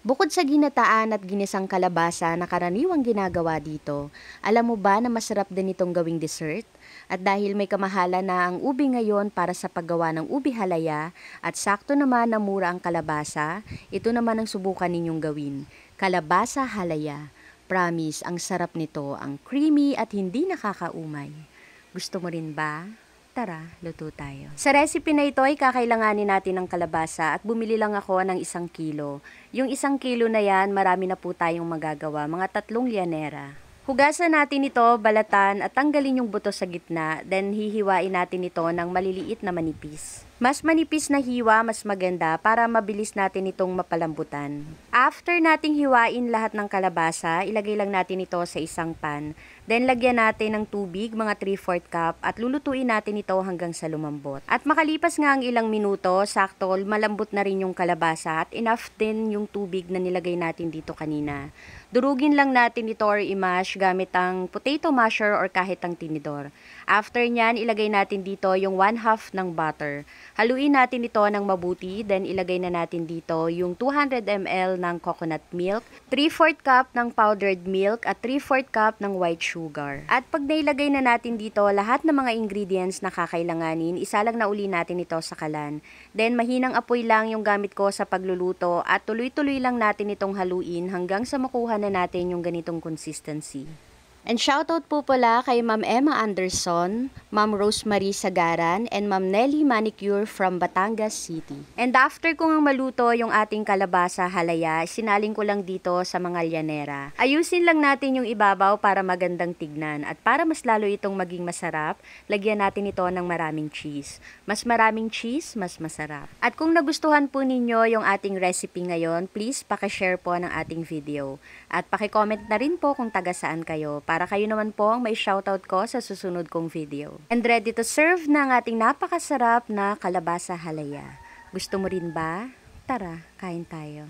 Bukod sa ginataan at ginisang kalabasa na karaniwang ginagawa dito, alam mo ba na masarap din itong gawing dessert? At dahil may kamahalan na ang ubi ngayon para sa paggawa ng ubi halaya at sakto naman na mura ang kalabasa, ito naman ang subukan ninyong gawin. Kalabasa halaya. Promise, ang sarap nito, ang creamy at hindi nakakaumay. Gusto mo rin ba? Tara, luto tayo. Sa recipe na ito ay kakailanganin natin ng kalabasa at bumili lang ako ng 1 kilo. Yung 1 kilo na yan, marami na po tayong magagawa, mga 3 lianera. Hugasan natin ito, balatan at tanggalin yung buto sa gitna, then hihiwain natin ito ng maliliit na manipis. Mas manipis na hiwa, mas maganda para mabilis natin itong mapalambutan. After nating hiwain lahat ng kalabasa, ilagay lang natin ito sa isang pan. Then lagyan natin ng tubig, mga 3/4 cup at lulutuin natin ito hanggang sa lumambot. At makalipas nga ang ilang minuto, sakto malambot na rin yung kalabasa at enough din yung tubig na nilagay natin dito kanina. Durugin lang natin ito or i-mash gamit ang potato masher or kahit ang tinidor. After nyan, ilagay natin dito yung 1/2 ng butter. Haluin natin ito ng mabuti, then ilagay na natin dito yung 200 ml ng coconut milk, 3/4 cup ng powdered milk at 3/4 cup ng white sugar. At pag nailagay na natin dito lahat ng mga ingredients na kakailanganin, isa lang na uli natin ito sa kalan. Then mahinang apoy lang yung gamit ko sa pagluluto at tuloy-tuloy lang natin itong haluin hanggang sa makuha na natin yung ganitong consistency. And shoutout po pala kay Ma'am Emma Anderson, Ma'am Rosemary Sagaran, and Ma'am Nelly Manicure from Batangas City. And after ko nga maluto yung ating kalabasa halaya, sinaling ko lang dito sa mga lianera. Ayusin lang natin yung ibabaw para magandang tignan at para mas lalo itong maging masarap, lagyan natin ito ng maraming cheese. Mas maraming cheese, mas masarap. At kung nagustuhan po ninyo yung ating recipe ngayon, please pakishare po ng ating video. At pakicomment na rin po kung taga saan kayo para kayo naman po ang may shoutout ko sa susunod kong video. And ready to serve na ang ating napakasarap na kalabasa halaya. Gusto mo rin ba? Tara, kain tayo.